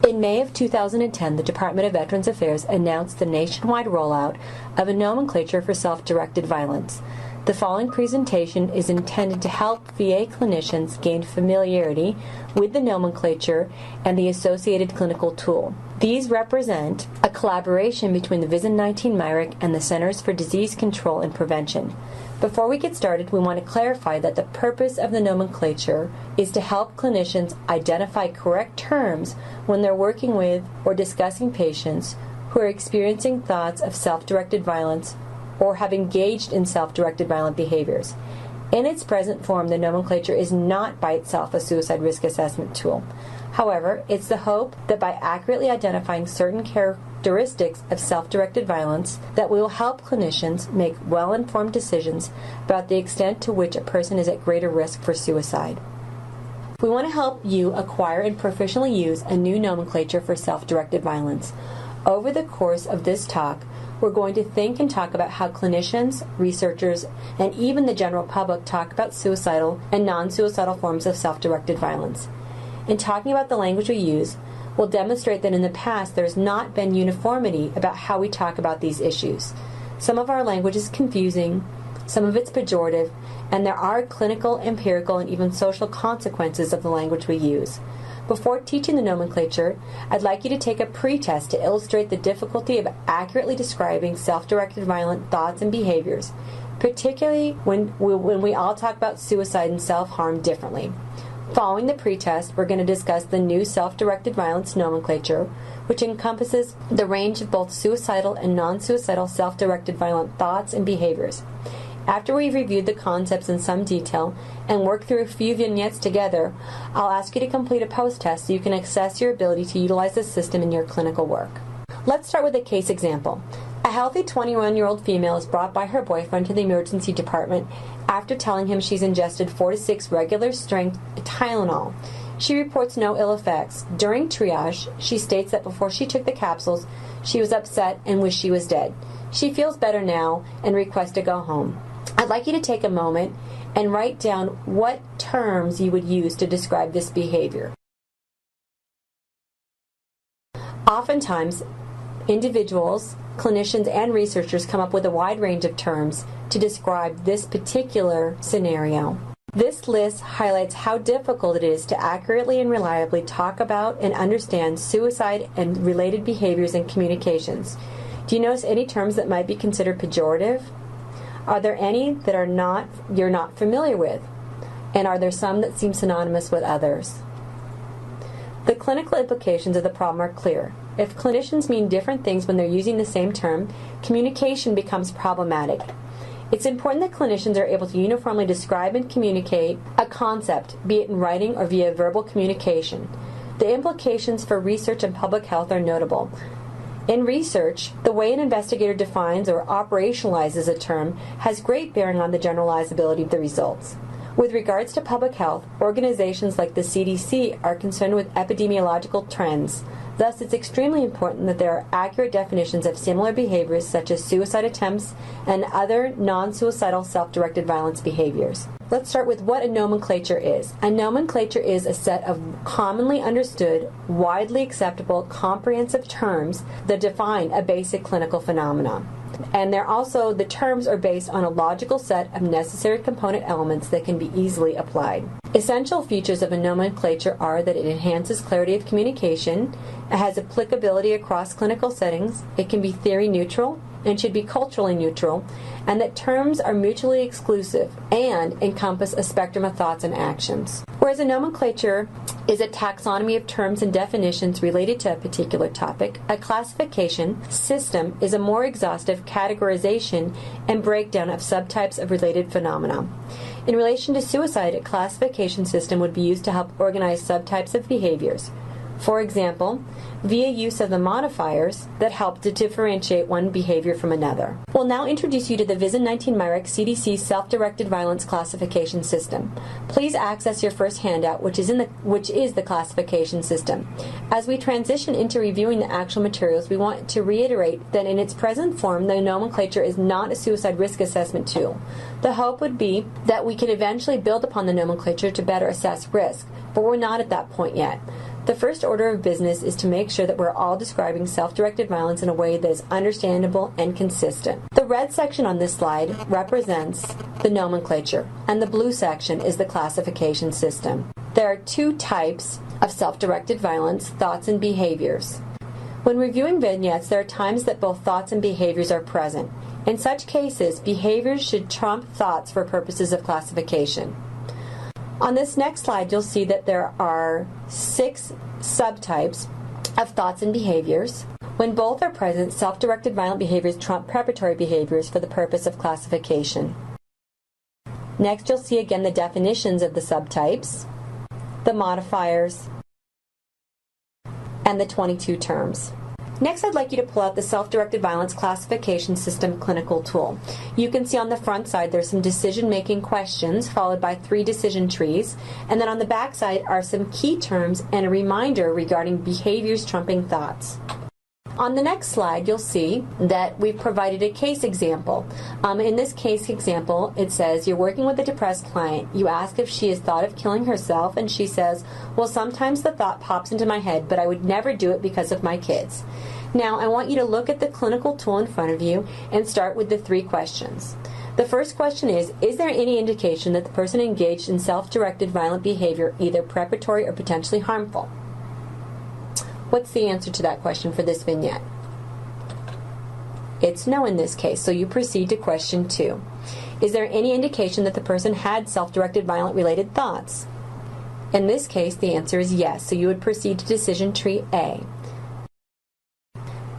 In May of 2010, the Department of Veterans Affairs announced the nationwide rollout of a nomenclature for self-directed violence. The following presentation is intended to help VA clinicians gain familiarity with the nomenclature and the associated clinical tool. These represent a collaboration between the VISN-19 MIRIC and the Centers for Disease Control and Prevention. Before we get started, we want to clarify that the purpose of the nomenclature is to help clinicians identify correct terms when they're working with or discussing patients who are experiencing thoughts of self-directed violence or have engaged in self-directed violent behaviors. In its present form, the nomenclature is not by itself a suicide risk assessment tool. However, it's the hope that by accurately identifying certain characteristics of self-directed violence, that we will help clinicians make well-informed decisions about the extent to which a person is at greater risk for suicide. We want to help you acquire and proficiently use a new nomenclature for self-directed violence. Over the course of this talk, we're going to think and talk about how clinicians, researchers, and even the general public talk about suicidal and non-suicidal forms of self-directed violence. In talking about the language we use, we'll demonstrate that in the past there's not been uniformity about how we talk about these issues. Some of our language is confusing, some of it's pejorative, and there are clinical, empirical, and even social consequences of the language we use. Before teaching the nomenclature, I'd like you to take a pre-test to illustrate the difficulty of accurately describing self-directed violent thoughts and behaviors, particularly when we all talk about suicide and self-harm differently. Following the pre-test, we're going to discuss the new self-directed violence nomenclature, which encompasses the range of both suicidal and non-suicidal self-directed violent thoughts and behaviors. After we've reviewed the concepts in some detail and worked through a few vignettes together, I'll ask you to complete a post-test so you can assess your ability to utilize the system in your clinical work. Let's start with a case example. A healthy 21-year-old female is brought by her boyfriend to the emergency department after telling him she's ingested 4 to 6 regular-strength Tylenol. She reports no ill effects. During triage, she states that before she took the capsules, she was upset and wished she was dead. She feels better now and requests to go home. I'd like you to take a moment and write down what terms you would use to describe this behavior. Oftentimes, individuals, clinicians, and researchers come up with a wide range of terms to describe this particular scenario. This list highlights how difficult it is to accurately and reliably talk about and understand suicide and related behaviors and communications. Do you notice any terms that might be considered pejorative? Are there any that you're not familiar with? And are there some that seem synonymous with others? The clinical implications of the problem are clear. If clinicians mean different things when they're using the same term, communication becomes problematic. It's important that clinicians are able to uniformly describe and communicate a concept, be it in writing or via verbal communication. The implications for research and public health are notable. In research, the way an investigator defines or operationalizes a term has great bearing on the generalizability of the results. With regards to public health, organizations like the CDC are concerned with epidemiological trends. Thus, it's extremely important that there are accurate definitions of similar behaviors such as suicide attempts and other non-suicidal self-directed violence behaviors. Let's start with what a nomenclature is. A nomenclature is a set of commonly understood, widely acceptable, comprehensive terms that define a basic clinical phenomenon. And the terms are based on a logical set of necessary component elements that can be easily applied. Essential features of a nomenclature are that it enhances clarity of communication, it has applicability across clinical settings, it can be theory neutral, and should be culturally neutral, and that terms are mutually exclusive and encompass a spectrum of thoughts and actions. Whereas a nomenclature is a taxonomy of terms and definitions related to a particular topic, a classification system is a more exhaustive categorization and breakdown of subtypes of related phenomena. In relation to suicide, a classification system would be used to help organize subtypes of behaviors. For example, via use of the modifiers that help to differentiate one behavior from another. We'll now introduce you to the VISN-19 MIRIC CDC Self-Directed Violence Classification System. Please access your first handout, which is the classification system. As we transition into reviewing the actual materials, we want to reiterate that in its present form, the nomenclature is not a suicide risk assessment tool. The hope would be that we could eventually build upon the nomenclature to better assess risk, but we're not at that point yet. The first order of business is to make sure that we're all describing self-directed violence in a way that is understandable and consistent. The red section on this slide represents the nomenclature, and the blue section is the classification system. There are two types of self-directed violence: thoughts and behaviors. When reviewing vignettes, there are times that both thoughts and behaviors are present. In such cases, behaviors should trump thoughts for purposes of classification. On this next slide, you'll see that there are 6 subtypes of thoughts and behaviors. When both are present, self-directed violent behaviors trump preparatory behaviors for the purpose of classification. Next, you'll see again the definitions of the subtypes, the modifiers, and the 22 terms. Next, I'd like you to pull out the Self-Directed Violence Classification System clinical tool. You can see on the front side there's some decision-making questions followed by 3 decision trees, and then on the back side are some key terms and a reminder regarding behaviors trumping thoughts. On the next slide, you'll see that we've provided a case example. In this case example, it says, you're working with a depressed client. You ask if she has thought of killing herself, and she says, well, sometimes the thought pops into my head, but I would never do it because of my kids. Now, I want you to look at the clinical tool in front of you and start with the 3 questions. The first question is there any indication that the person engaged in self-directed violent behavior, either preparatory or potentially harmful? What's the answer to that question for this vignette? It's no in this case, so you proceed to question 2. Is there any indication that the person had self-directed violent related thoughts? In this case, the answer is yes, so you would proceed to decision tree A.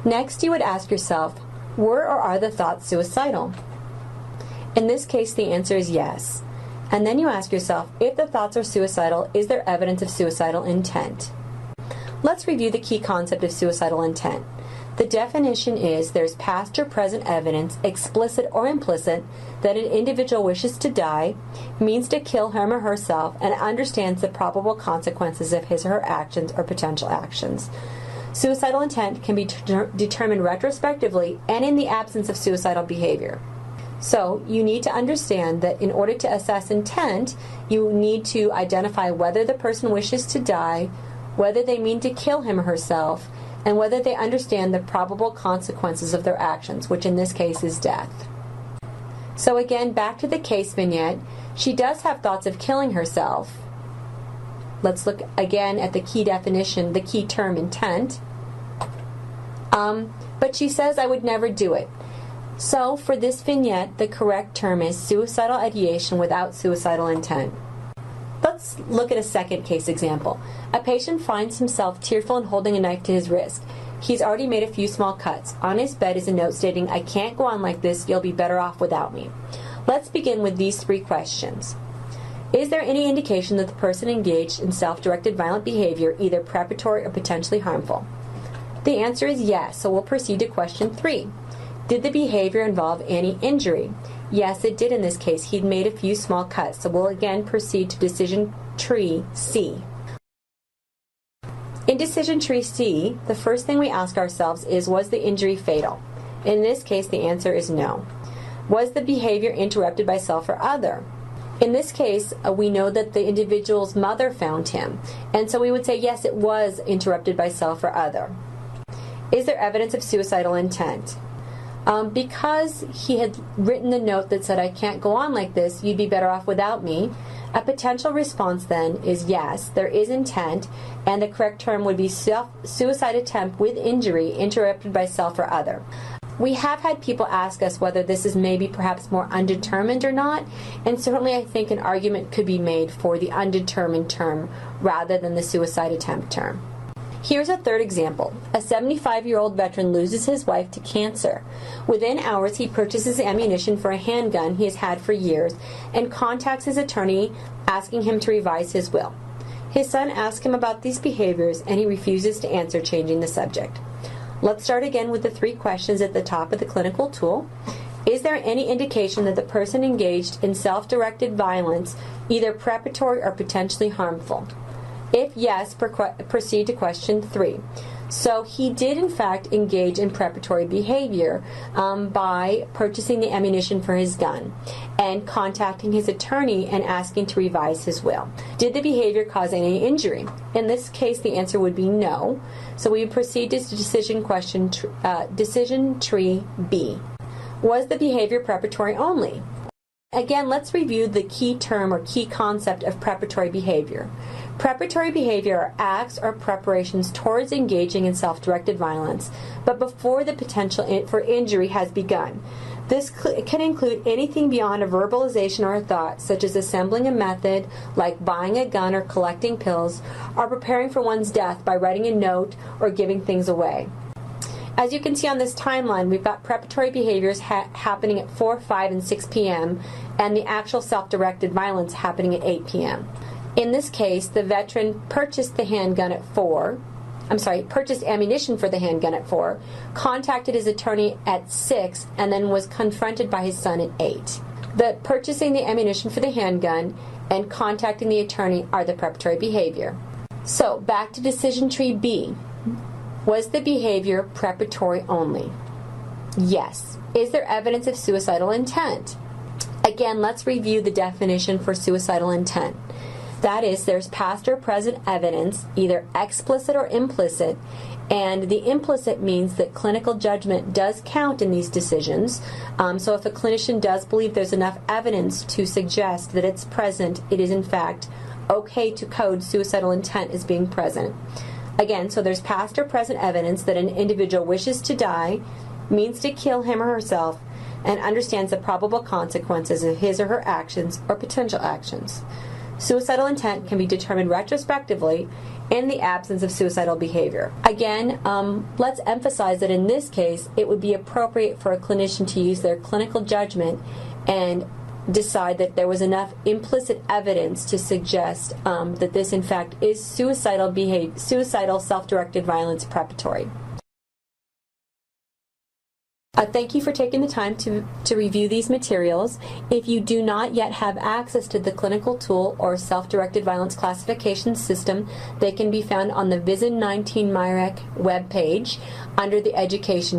Next, you would ask yourself, were or are the thoughts suicidal? In this case, the answer is yes. And then you ask yourself, if the thoughts are suicidal, is there evidence of suicidal intent? Let's review the key concept of suicidal intent. The definition is there's past or present evidence, explicit or implicit, that an individual wishes to die, means to kill him or herself, and understands the probable consequences of his or her actions or potential actions. Suicidal intent can be determined retrospectively and in the absence of suicidal behavior. So you need to understand that in order to assess intent, you need to identify whether the person wishes to die, whether they mean to kill him or herself, and whether they understand the probable consequences of their actions, which in this case is death. So again, back to the case vignette, she does have thoughts of killing herself. Let's look again at the key definition, the key term intent. But she says, I would never do it. So for this vignette, the correct term is suicidal ideation without suicidal intent. Let's look at a second case example. A patient finds himself tearful and holding a knife to his wrist. He's already made a few small cuts. On his bed is a note stating, I can't go on like this, you'll be better off without me. Let's begin with these 3 questions. Is there any indication that the person engaged in self-directed violent behavior, either preparatory or potentially harmful? The answer is yes, so we'll proceed to question 3. Did the behavior involve any injury? Yes, it did in this case. He'd made a few small cuts, so we'll again proceed to decision tree C. In decision tree C, the first thing we ask ourselves is, was the injury fatal? In this case, the answer is no. Was the behavior interrupted by self or other? In this case, we know that the individual's mother found him, and so we would say yes, it was interrupted by self or other. Is there evidence of suicidal intent? Because he had written the note that said, I can't go on like this, you'd be better off without me, a potential response then is yes, there is intent, and the correct term would be suicide attempt with injury interrupted by self or other. We have had people ask us whether this is maybe perhaps more undetermined or not, and certainly I think an argument could be made for the undetermined term rather than the suicide attempt term. Here's a third example. A 75-year-old veteran loses his wife to cancer. Within hours, he purchases ammunition for a handgun he has had for years and contacts his attorney asking him to revise his will. His son asks him about these behaviors and he refuses to answer, changing the subject. Let's start again with the 3 questions at the top of the clinical tool. Is there any indication that the person engaged in self-directed violence, either preparatory or potentially harmful? If yes, proceed to question 3. So he did in fact engage in preparatory behavior by purchasing the ammunition for his gun and contacting his attorney and asking to revise his will. Did the behavior cause any injury? In this case, the answer would be no. So we would proceed to decision tree B. Was the behavior preparatory only? Again, let's review the key term or key concept of preparatory behavior. Preparatory behavior are acts or preparations towards engaging in self-directed violence, but before the potential for injury has begun. This can include anything beyond a verbalization or a thought, such as assembling a method like buying a gun or collecting pills, or preparing for one's death by writing a note or giving things away. As you can see on this timeline, we've got preparatory behaviors happening at 4, 5, and 6 p.m., and the actual self-directed violence happening at 8 p.m. In this case, the veteran purchased ammunition for the handgun at 4, contacted his attorney at 6, and then was confronted by his son at 8. The purchasing the ammunition for the handgun and contacting the attorney are the preparatory behavior. So, back to decision tree B. Was the behavior preparatory only? Yes. Is there evidence of suicidal intent? Again, let's review the definition for suicidal intent. That is, there's past or present evidence, either explicit or implicit, and the implicit means that clinical judgment does count in these decisions. So if a clinician does believe there's enough evidence to suggest that it's present, it is in fact okay to code suicidal intent as being present. Again, so there's past or present evidence that an individual wishes to die, means to kill him or herself, and understands the probable consequences of his or her actions or potential actions. Suicidal intent can be determined retrospectively in the absence of suicidal behavior. Again, let's emphasize that in this case, it would be appropriate for a clinician to use their clinical judgment and decide that there was enough implicit evidence to suggest that this, in fact, is suicidal self-directed violence preparatory. Thank you for taking the time to review these materials. If you do not yet have access to the clinical tool or self-directed violence classification system, they can be found on the VISN 19 MIREC webpage under the Education tab.